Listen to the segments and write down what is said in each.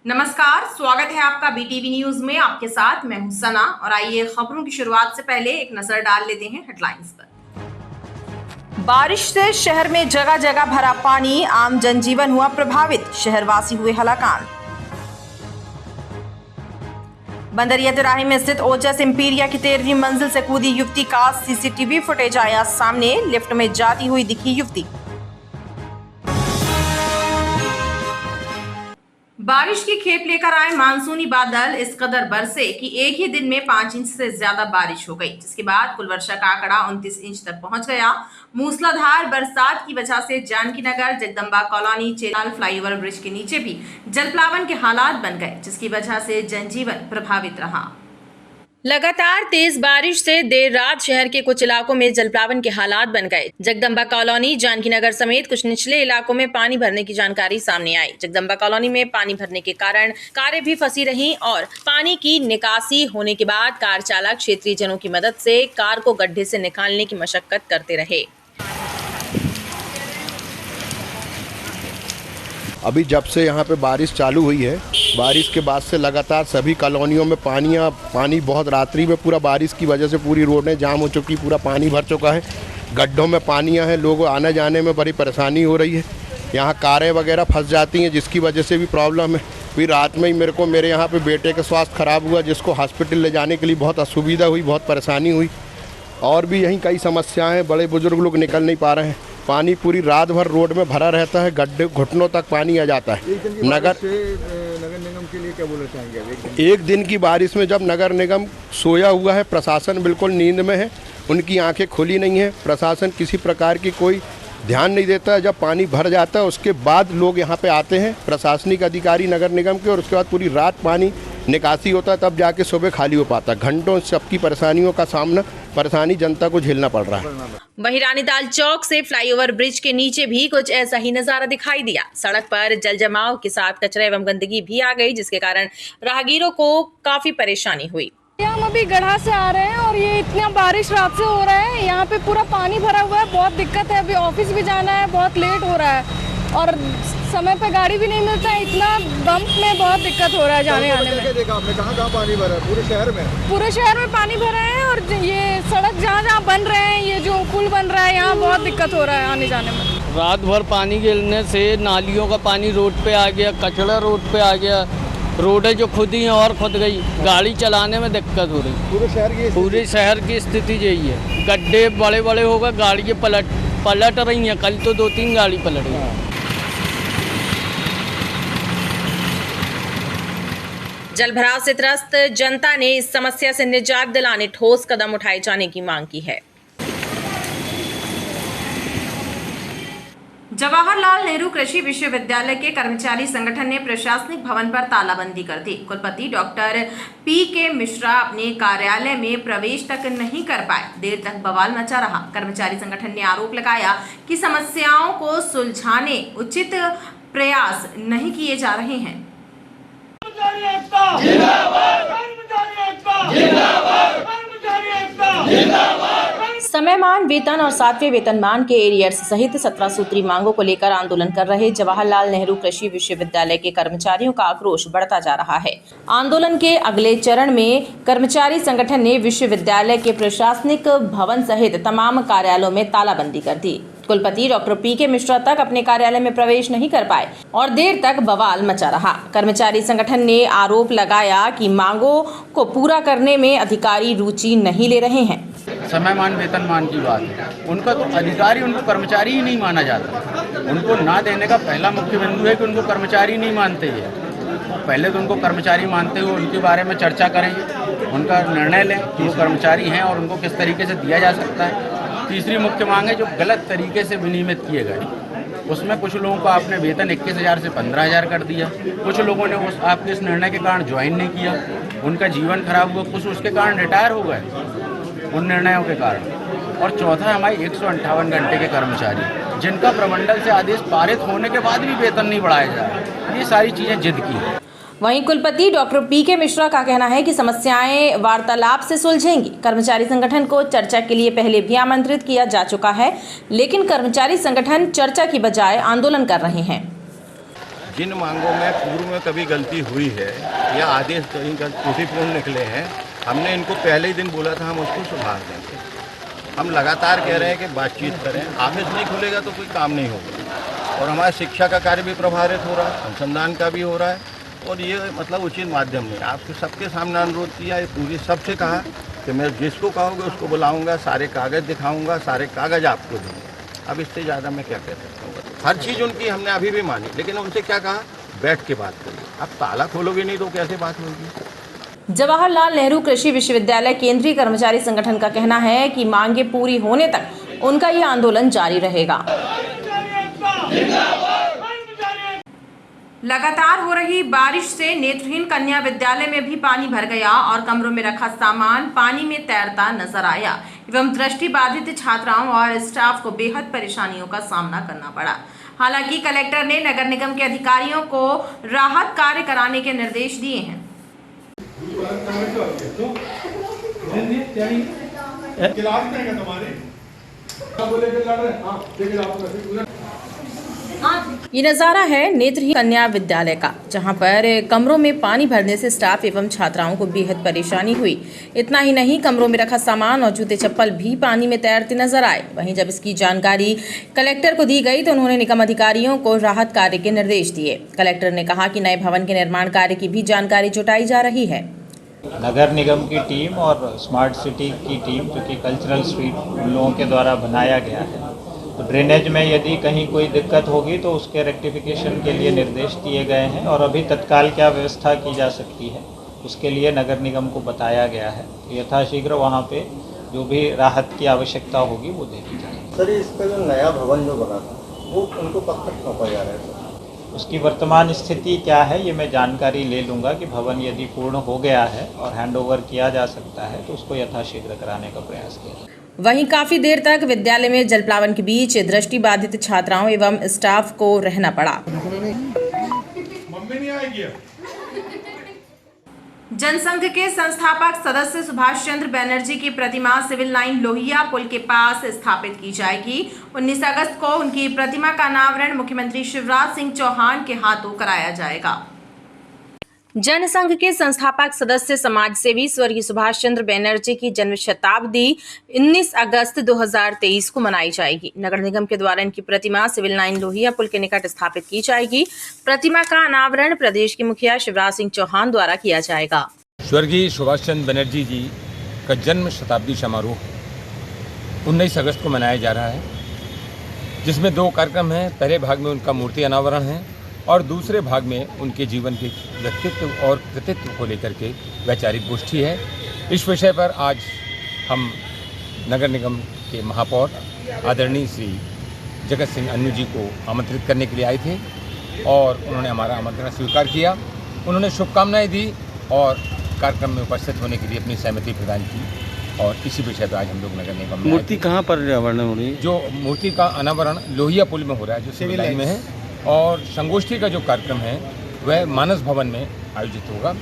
नमस्कार, स्वागत है आपका बीटीवी न्यूज में। आपके साथ मैं हूं सना और आइए खबरों की शुरुआत से पहले एक नजर डाल लेते हैं हेडलाइंस पर। बारिश से शहर में जगह जगह भरा पानी, आम जनजीवन हुआ प्रभावित, शहरवासी हुए हलाकान। बंदरिया तिराहे में स्थित ओजस इंपीरिया की 13वीं मंजिल से कूदी युवती का सीसीटीवी फुटेज आया सामने, लिफ्ट में जाती हुई दिखी युवती। बारिश की खेप लेकर आए मानसूनी बादल इस कदर बरसे कि एक ही दिन में 5 इंच से ज्यादा बारिश हो गई, जिसके बाद कुल वर्षा का आंकड़ा 29 इंच तक पहुंच गया। मूसलाधार बरसात की वजह से जानकी नगर, जगदम्बा कॉलोनी, चेलाल फ्लाईओवर ब्रिज के नीचे भी जलप्लावन के हालात बन गए, जिसकी वजह से जनजीवन प्रभावित रहा। लगातार तेज बारिश से देर रात शहर के कुछ इलाकों में जलप्लावन के हालात बन गए। जगदम्बा कॉलोनी, जानकी नगर समेत कुछ निचले इलाकों में पानी भरने की जानकारी सामने आई। जगदम्बा कॉलोनी में पानी भरने के कारण कारें भी फंसी रहीं और पानी की निकासी होने के बाद कार चालक क्षेत्रीय जनों की मदद से कार को गड्ढे से निकालने की मशक्कत करते रहे। अभी जब से यहाँ पे बारिश चालू हुई है, बारिश के बाद से लगातार सभी कॉलोनियों में पानी बहुत, रात्रि में पूरा बारिश की वजह से पूरी रोडें जाम हो चुकी, पूरा पानी भर चुका है, गड्ढों में पानियाँ हैं, लोगों आने जाने में बड़ी परेशानी हो रही है। यहाँ कारें वगैरह फंस जाती हैं, जिसकी वजह से भी प्रॉब्लम है। फिर रात में ही मेरे यहाँ पे बेटे का स्वास्थ्य खराब हुआ, जिसको हॉस्पिटल ले जाने के लिए बहुत असुविधा हुई, बहुत परेशानी हुई। और भी यहीं कई समस्याएँ, बड़े बुजुर्ग लोग निकल नहीं पा रहे हैं। पानी पूरी रात भर रोड में भरा रहता है, गड्ढे घुटनों तक पानी आ जाता है। नगर निगम के लिए क्या बोलना चाहेंगे? एक दिन की बारिश में जब नगर निगम सोया हुआ है, प्रशासन बिल्कुल नींद में है, उनकी आंखें खुली नहीं है, प्रशासन किसी प्रकार की कोई ध्यान नहीं देता है। जब पानी भर जाता है उसके बाद लोग यहाँ पे आते हैं, प्रशासनिक अधिकारी नगर निगम के, और उसके बाद पूरी रात पानी निकासी होता है, तब जाके सुबह खाली हो पाता है। घंटों सबकी परेशानियों का सामना, परेशानी जनता को झेलना पड़ रहा है। वहीं रानीताल चौक से फ्लाईओवर ब्रिज के नीचे भी कुछ ऐसा ही नजारा दिखाई दिया। सड़क पर जल जमाव के साथ कचरा एवं गंदगी भी आ गई, जिसके कारण राहगीरों को काफी परेशानी हुई। हम अभी गढ़ा से आ रहे हैं और ये इतना बारिश रात से हो रहा है, यहाँ पे पूरा पानी भरा हुआ है, बहुत दिक्कत है। अभी ऑफिस भी जाना है, बहुत लेट हो रहा है और समय पे गाड़ी भी नहीं मिलता है, इतना बम्प में बहुत दिक्कत हो रहा है जाने आने में। देखा आपने कहाँ पानी भरा है? पूरे शहर में? पूरे शहर में पानी भरा है और ये सड़क जहाँ बन रहे हैं, ये जो पुल बन रहा है, यहाँ बहुत दिक्कत हो रहा है आने जाने में। रात भर पानी गिरने से नालियों का पानी रोड पे आ गया, कचरा रोड पे आ गया, रोडें जो खुदी हैं और खुद गई, गाड़ी चलाने में दिक्कत हो रही। पूरे शहर की स्थिति यही है, गड्ढे बड़े बड़े हो गए, गाड़ियाँ पलट रही हैं। कल तो 2-3 गाड़ी पलट गई। जलभराव से त्रस्त जनता ने इस समस्या से निजात दिलाने ठोस कदम उठाए जाने की मांग की है। जवाहरलाल नेहरू कृषि विश्वविद्यालय के कर्मचारी संगठन ने प्रशासनिक भवन पर तालाबंदी कर दी। कुलपति डॉक्टर पी.के. मिश्रा अपने कार्यालय में प्रवेश तक नहीं कर पाए, देर तक बवाल मचा रहा। कर्मचारी संगठन ने आरोप लगाया कि समस्याओं को सुलझाने उचित प्रयास नहीं किए जा रहे हैं। समयमान वेतन और 7वें वेतनमान के एरियर्स सहित 17 सूत्री मांगों को लेकर आंदोलन कर रहे जवाहरलाल नेहरू कृषि विश्वविद्यालय के कर्मचारियों का आक्रोश बढ़ता जा रहा है। आंदोलन के अगले चरण में कर्मचारी संगठन ने विश्वविद्यालय के प्रशासनिक भवन सहित तमाम कार्यालयों में तालाबंदी कर दी। कुलपति डॉक्टर पी.के. मिश्रा तक अपने कार्यालय में प्रवेश नहीं कर पाए और देर तक बवाल मचा रहा। कर्मचारी संगठन ने आरोप लगाया कि मांगों को पूरा करने में अधिकारी रुचि नहीं ले रहे हैं। समयमान वेतनमान की बात है, उनका तो अधिकारी, उनको कर्मचारी ही नहीं माना जाता। उनको ना देने का पहला मुख्य बिंदु है कि उनको कर्मचारी नहीं मानते हैं। पहले तो उनको कर्मचारी मानते हुए उनके बारे में चर्चा करेंगे, उनका निर्णय लें कि वो कर्मचारी हैं और उनको किस तरीके से दिया जा सकता है। तीसरी मुख्य मांग है जो गलत तरीके से विनियमित किए गए, उसमें कुछ लोगों को आपने वेतन 21,000 से 15,000 कर दिया, कुछ लोगों ने आपके इस निर्णय के कारण ज्वाइन नहीं किया, उनका जीवन खराब हुआ, कुछ उसके कारण रिटायर हो गए उन निर्णयों के कारण। और चौथा हमारे 158 घंटे के कर्मचारी, जिनका प्रमंडल से आदेश पारित होने के बाद भी वेतन नहीं बढ़ाया जा रहा। ये सारी चीज़ें जिद की है। वहीं कुलपति डॉक्टर पी.के. मिश्रा का कहना है कि समस्याएं वार्तालाप से सुलझेंगी। कर्मचारी संगठन को चर्चा के लिए पहले भी आमंत्रित किया जा चुका है, लेकिन कर्मचारी संगठन चर्चा की बजाय आंदोलन कर रहे हैं। जिन मांगों में पूर्व में कभी गलती हुई है या आदेश कहीं त्रुटिपूर्ण निकले हैं, हमने इनको पहले ही दिन बोला था हम उसको सुधार देंगे। हम लगातार कह रहे हैं कि बातचीत करें, ऑफिस नहीं खुलेगा तो कोई काम नहीं होगा। और हमारा शिक्षा का कार्य भी प्रभावित हो रहा है, अनुसंधान का भी हो रहा है, और ये मतलब उचित माध्यम नहीं। आपके सबके सामने अनुरोध किया, ये पूरी सबसे कहा कि मैं जिसको कहोगे उसको बुलाऊंगा, सारे कागज़ दिखाऊंगा, सारे कागज़ आपको दूँगा। अब इससे ज़्यादा मैं क्या कह सकता हूँ। हर चीज़ उनकी हमने अभी भी मानी, लेकिन उनसे क्या कहा, बैठ के बात करिए। अब ताला खोलोगे नहीं तो कैसे बात होगी। जवाहरलाल नेहरू कृषि विश्वविद्यालय केंद्रीय कर्मचारी संगठन का कहना है कि मांगे पूरी होने तक उनका ये आंदोलन जारी रहेगा। लगातार हो रही बारिश से नेत्रहीन कन्या विद्यालय में भी पानी भर गया और कमरों में रखा सामान पानी में तैरता नजर आया एवं दृष्टि बाधित छात्राओं और स्टाफ को बेहद परेशानियों का सामना करना पड़ा। हालांकि कलेक्टर ने नगर निगम के अधिकारियों को राहत कार्य कराने के निर्देश दिए हैं। ये नज़ारा है नेत्रहीन कन्या विद्यालय का, जहां पर कमरों में पानी भरने से स्टाफ एवं छात्राओं को बेहद परेशानी हुई। इतना ही नहीं, कमरों में रखा सामान और जूते चप्पल भी पानी में तैरते नजर आए। वहीं जब इसकी जानकारी कलेक्टर को दी गई तो उन्होंने निगम अधिकारियों को राहत कार्य के निर्देश दिए। कलेक्टर ने कहा कि नए भवन के निर्माण कार्य की भी जानकारी जुटाई जा रही है। नगर निगम की टीम और स्मार्ट सिटी की टीम, जो कि कल्चरल स्ट्रीट उन लोगों के द्वारा बनाया गया है, तो ड्रेनेज में यदि कहीं कोई दिक्कत होगी तो उसके रेक्टिफिकेशन के लिए निर्देश दिए गए हैं और अभी तत्काल क्या व्यवस्था की जा सकती है उसके लिए नगर निगम को बताया गया है। यथाशीघ्र वहाँ पे जो भी राहत की आवश्यकता होगी वो दे दी जाएगी। सर, इसका जो नया भवन जो बना था वो उनको कब तक सौंपा जा रहा है? उसकी वर्तमान स्थिति क्या है ये मैं जानकारी ले लूँगा कि भवन यदि पूर्ण हो गया है और हैंडओवर किया जा सकता है तो उसको यथाशीघ्र कराने का प्रयास किया जाए। वहीं काफी देर तक विद्यालय में जलप्लावन के बीच दृष्टि बाधित छात्राओं एवं स्टाफ को रहना पड़ा। जनसंघ के संस्थापक सदस्य सुभाष चंद्र बनर्जी की प्रतिमा सिविल लाइन लोहिया पुल के पास स्थापित की जाएगी। 19 अगस्त को उनकी प्रतिमा का अनावरण मुख्यमंत्री शिवराज सिंह चौहान के हाथों कराया जाएगा। जनसंघ के संस्थापक सदस्य समाज सेवी स्वर्गीय सुभाष चंद्र बनर्जी की जन्म शताब्दी 19 अगस्त 2023 को मनाई जाएगी। नगर निगम के द्वारा इनकी प्रतिमा सिविल लाइन लोहिया पुल के निकट स्थापित की जाएगी। प्रतिमा का अनावरण प्रदेश के मुखिया शिवराज सिंह चौहान द्वारा किया जाएगा। स्वर्गीय सुभाष चंद्र बनर्जी जी का जन्म शताब्दी समारोह 19 अगस्त को मनाया जा रहा है, जिसमें 2 कार्यक्रम हैं। पहले भाग में उनका मूर्ति अनावरण है और दूसरे भाग में उनके जीवन के व्यक्तित्व और कृतित्व को लेकर के वैचारिक गोष्ठी है। इस विषय पर आज हम नगर निगम के महापौर आदरणीय श्री जगत सिंह अन्नू जी को आमंत्रित करने के लिए आए थे और उन्होंने हमारा आमंत्रण स्वीकार किया। उन्होंने शुभकामनाएं दी और कार्यक्रम में उपस्थित होने के लिए अपनी सहमति प्रदान की और इसी विषय पर आज हम लोग नगर निगम में मूर्ति कहाँ पर अनावरण हो रही है? जो मूर्ति का अनावरण लोहिया पुल में हो रहा है, जो सिविल लाइन में है, और संगोष्ठी का जो कार्यक्रम है वह मानस भवन में आयोजित होगा।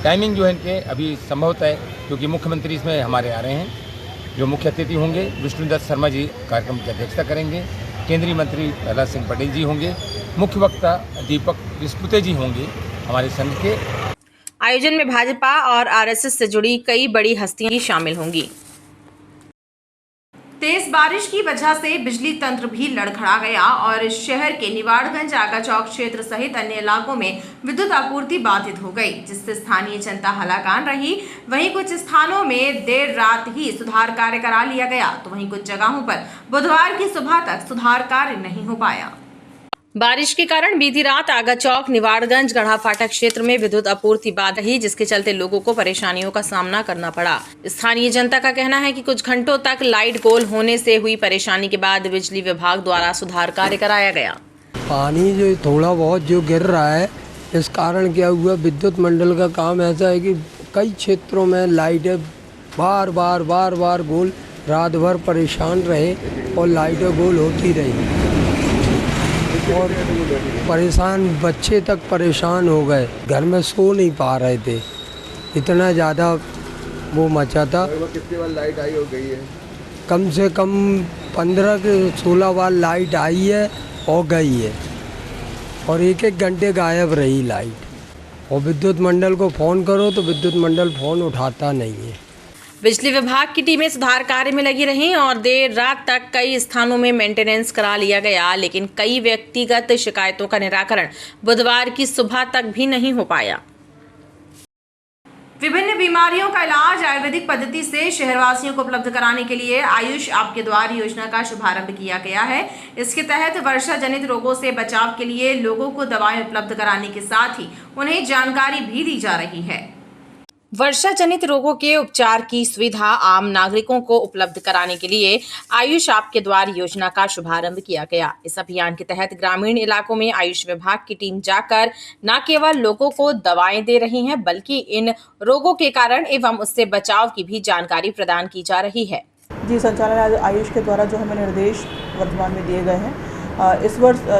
टाइमिंग जो है इनके अभी संभवतः है क्योंकि मुख्यमंत्री इसमें हमारे आ रहे हैं। जो मुख्य अतिथि होंगे विष्णुदत्त शर्मा जी कार्यक्रम की अध्यक्षता करेंगे, केंद्रीय मंत्री प्रहलाद सिंह पटेल जी होंगे, मुख्य वक्ता दीपक विस्पुते जी होंगे हमारे संघ के। आयोजन में भाजपा और आरएसएस से जुड़ी कई बड़ी हस्तियां शामिल होंगी। तेज बारिश की वजह से बिजली तंत्र भी लड़खड़ा गया और शहर के निवाड़गंज आगा चौक क्षेत्र सहित अन्य इलाकों में विद्युत आपूर्ति बाधित हो गई, जिससे स्थानीय जनता हलाकान रही। वहीं कुछ स्थानों में देर रात ही सुधार कार्य करा लिया गया, तो वहीं कुछ जगहों पर बुधवार की सुबह तक सुधार कार्य नहीं हो पाया। बारिश के कारण बीती रात आगा चौक, निवाड़गंज, गढ़ा फाटक क्षेत्र में विद्युत आपूर्ति बाधित रही, जिसके चलते लोगों को परेशानियों का सामना करना पड़ा। स्थानीय जनता का कहना है कि कुछ घंटों तक लाइट गोल होने से हुई परेशानी के बाद बिजली विभाग द्वारा सुधार कार्य कराया गया। पानी जो थोड़ा बहुत जो गिर रहा है, इस कारण क्या हुआ, विद्युत मंडल का काम ऐसा है कि कई क्षेत्रों में लाइटें बार बार गोल, रात भर परेशान रहे और लाइटें गोल होती रही और परेशान, बच्चे तक परेशान हो गए, घर में सो नहीं पा रहे थे, इतना ज़्यादा वो मचा था। कितनी बार लाइट आई हो गई है? कम से कम 15 से 16 बार लाइट आई है और गई है। और एक एक घंटे गायब रही लाइट। और विद्युत मंडल को फ़ोन करो तो विद्युत मंडल फ़ोन उठाता नहीं है। बिजली विभाग की टीमें सुधार कार्य में लगी रहीं और देर रात तक कई स्थानों में मेंटेनेंस करा लिया गया, लेकिन कई व्यक्तिगत शिकायतों का निराकरण बुधवार की सुबह तक भी नहीं हो पाया। विभिन्न बीमारियों का इलाज आयुर्वेदिक पद्धति से शहरवासियों को उपलब्ध कराने के लिए आयुष आपके द्वार योजना का शुभारंभ किया गया है। इसके तहत वर्षा जनित रोगों से बचाव के लिए लोगों को दवाएं उपलब्ध कराने के साथ ही उन्हें जानकारी भी दी जा रही है। वर्षा जनित रोगों के उपचार की सुविधा आम नागरिकों को उपलब्ध कराने के लिए आयुष आपके द्वार योजना का शुभारंभ किया गया। इस अभियान के तहत ग्रामीण इलाकों में आयुष विभाग की टीम जाकर न केवल लोगों को दवाएं दे रही है, बल्कि इन रोगों के कारण एवं उससे बचाव की भी जानकारी प्रदान की जा रही है। जी, संचालनालय आयुष के द्वारा जो हमें निर्देश वर्तमान में दिए गए हैं,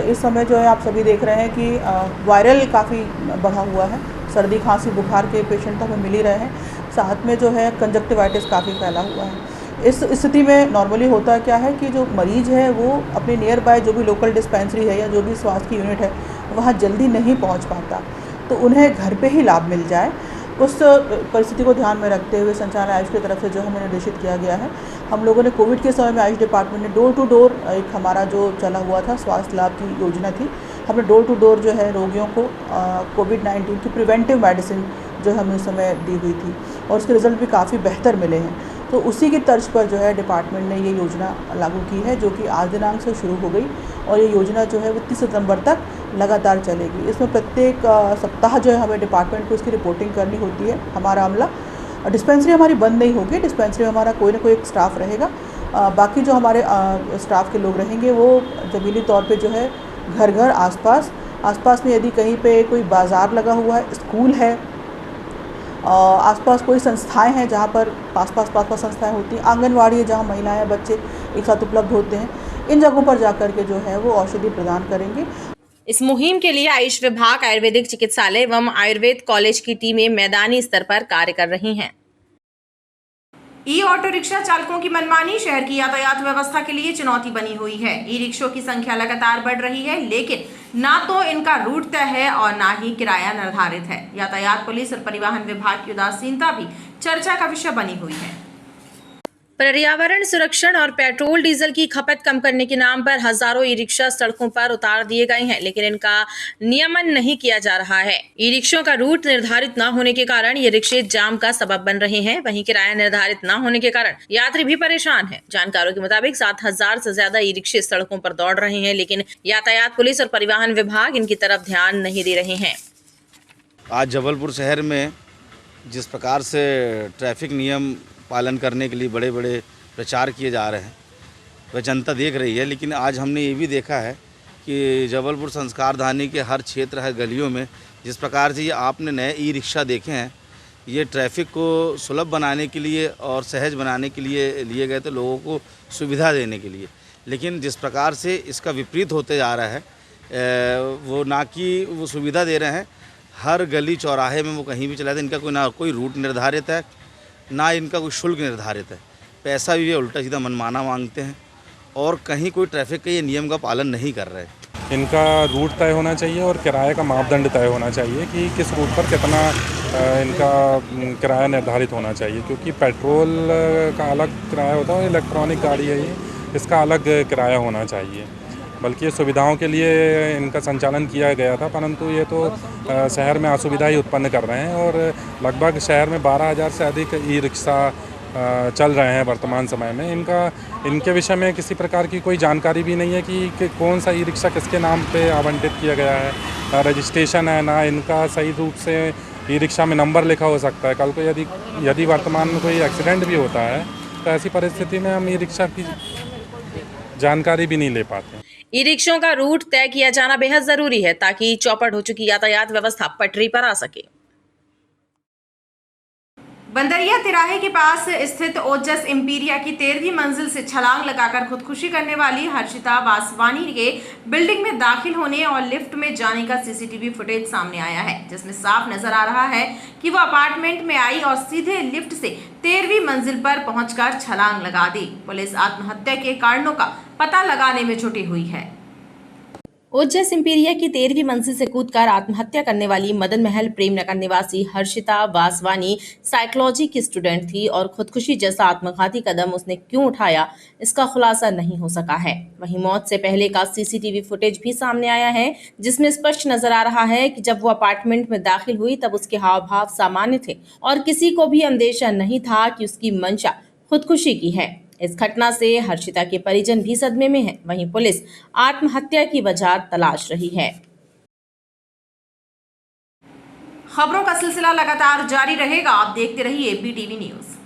इस समय जो है आप सभी देख रहे हैं कि वायरल काफ़ी बढ़ा हुआ है। सर्दी खांसी बुखार के पेशेंट तो हमें मिल ही रहे हैं, साथ में जो है कंजक्टिवाइटिस काफ़ी फैला हुआ है। इस स्थिति में नॉर्मली होता क्या है कि जो मरीज़ है वो अपने नियर बाय जो भी लोकल डिस्पेंसरी है या जो भी स्वास्थ्य की यूनिट है वहाँ जल्दी नहीं पहुँच पाता, तो उन्हें घर पे ही लाभ मिल जाए, उस परिस्थिति को ध्यान में रखते हुए संचालनालय आयुष की तरफ से जो हमें निर्देशित किया गया है, हम लोगों ने कोविड के समय में आयुष डिपार्टमेंट ने डोर टू डोर एक हमारा जो चला हुआ था स्वास्थ्य लाभ की योजना थी, हमने डोर टू डोर जो है रोगियों को कोविड-19 की प्रिवेंटिव मेडिसिन जो हमें उस समय दी हुई थी और उसके रिजल्ट भी काफ़ी बेहतर मिले हैं। तो उसी की तर्ज पर जो है डिपार्टमेंट ने ये योजना लागू की है, जो कि आज दिनांक से शुरू हो गई और ये योजना जो है वो 30 सितंबर तक लगातार चलेगी। इसमें प्रत्येक सप्ताह जो है हमें डिपार्टमेंट को इसकी रिपोर्टिंग करनी होती है। हमारा अमला डिस्पेंसरी हमारी बंद नहीं होगी, डिस्पेंसरी में हमारा कोई ना कोई एक स्टाफ रहेगा, बाकी जो हमारे स्टाफ के लोग रहेंगे वो जमीनी तौर पर जो है घर घर आसपास में यदि कहीं पे कोई बाज़ार लगा हुआ है, स्कूल है, आसपास कोई संस्थाएं हैं जहाँ पर पास संस्थाएं होती हैं, आंगनवाड़ी है जहाँ महिलाएं बच्चे एक साथ उपलब्ध होते हैं, इन जगहों पर जाकर के जो है वो औषधि प्रदान करेंगे। इस मुहिम के लिए आयुष विभाग, आयुर्वेदिक चिकित्सालय एवं आयुर्वेद कॉलेज की टीमें मैदानी स्तर पर कार्य कर रही हैं। ई ऑटो रिक्शा चालकों की मनमानी शहर की यातायात व्यवस्था के लिए चुनौती बनी हुई है। ई रिक्शों की संख्या लगातार बढ़ रही है, लेकिन ना तो इनका रूट तय है और ना ही किराया निर्धारित है। यातायात पुलिस और परिवहन विभाग की उदासीनता भी चर्चा का विषय बनी हुई है। पर्यावरण संरक्षण और पेट्रोल डीजल की खपत कम करने के नाम पर हजारों ई रिक्शा सड़कों पर उतार दिए गए हैं, लेकिन इनका नियमन नहीं किया जा रहा है। ई रिक्शों का रूट निर्धारित न होने के कारण ये रिक्शे जाम का सबब बन रहे हैं। वहीं किराया निर्धारित न होने के कारण यात्री भी परेशान हैं। जानकारों के मुताबिक 7,000 से ज्यादा ई रिक्शे सड़कों पर दौड़ रहे हैं, लेकिन यातायात पुलिस और परिवहन विभाग इनकी तरफ ध्यान नहीं दे रहे हैं। आज जबलपुर शहर में जिस प्रकार से ट्रैफिक नियम पालन करने के लिए बड़े बड़े प्रचार किए जा रहे हैं वह जनता देख रही है, लेकिन आज हमने ये भी देखा है कि जबलपुर संस्कारधानी के हर क्षेत्र, हर गलियों में जिस प्रकार से ये आपने नए ई रिक्शा देखे हैं, ये ट्रैफिक को सुलभ बनाने के लिए और सहज बनाने के लिए गए थे, लोगों को सुविधा देने के लिए। लेकिन जिस प्रकार से इसका विपरीत होते जा रहा है, वो ना कि वो सुविधा दे रहे हैं, हर गली चौराहे में वो कहीं भी चलाते हैं। इनका ना कोई रूट निर्धारित है, ना इनका कोई शुल्क निर्धारित है। पैसा भी ये उल्टा सीधा मनमाना मांगते हैं और कहीं कोई ट्रैफिक के ये नियम का पालन नहीं कर रहे। इनका रूट तय होना चाहिए और किराए का मापदंड तय होना चाहिए कि किस रूट पर कितना इनका किराया निर्धारित होना चाहिए, क्योंकि पेट्रोल का अलग किराया होता है और इलेक्ट्रॉनिक गाड़ी है ये, इसका अलग किराया होना चाहिए। बल्कि ये सुविधाओं के लिए इनका संचालन किया गया था, परंतु ये तो शहर में असुविधा ही उत्पन्न कर रहे हैं और लगभग शहर में 12,000 से अधिक ई रिक्शा चल रहे हैं वर्तमान समय में। इनके विषय में किसी प्रकार की कोई जानकारी भी नहीं है कि कौन सा ई रिक्शा किसके नाम पे आवंटित किया गया है, रजिस्ट्रेशन है, ना इनका सही रूप से ई रिक्शा में नंबर लिखा हो सकता है। कल को यदि वर्तमान में कोई एक्सीडेंट भी होता है तो ऐसी परिस्थिति में हम ई रिक्शा की जानकारी भी नहीं ले पाते। ई रिक्शों का रूट तय किया जाना बेहद जरूरी है ताकि चौपट हो चुकी यातायात व्यवस्था पटरी पर आ सके। बंदरिया तिराहे के पास स्थित ओजस इंपीरिया की 13वीं मंजिल से छलांग लगाकर खुदकुशी करने वाली हर्षिता वासवानी के बिल्डिंग में दाखिल होने और लिफ्ट में जाने का सीसीटीवी फुटेज सामने आया है, जिसमें साफ नजर आ रहा है कि वो अपार्टमेंट में आई और सीधे लिफ्ट से 13वीं मंजिल पर पहुंचकर छलांग लगा दी। पुलिस आत्महत्या के कारणों का पता लगाने में जुटी हुई है। ओजस सिम्पेरिया की 13वीं मंजिल से कूदकर आत्महत्या करने वाली मदन महल प्रेमनगर निवासी हर्षिता वासवानी साइकोलॉजी की स्टूडेंट थी और खुदकुशी जैसा आत्मघाती कदम उसने क्यों उठाया, इसका खुलासा नहीं हो सका है। वहीं मौत से पहले का सीसीटीवी फुटेज भी सामने आया है, जिसमें स्पष्ट नजर आ रहा है कि जब वो अपार्टमेंट में दाखिल हुई तब उसके हाव भाव सामान्य थे और किसी को भी अंदेशा नहीं था कि उसकी मंशा खुदकुशी की है। इस घटना से हर्षिता के परिजन भी सदमे में हैं। वहीं पुलिस आत्महत्या की वजह तलाश रही है। खबरों का सिलसिला लगातार जारी रहेगा, आप देखते रहिए BTV न्यूज।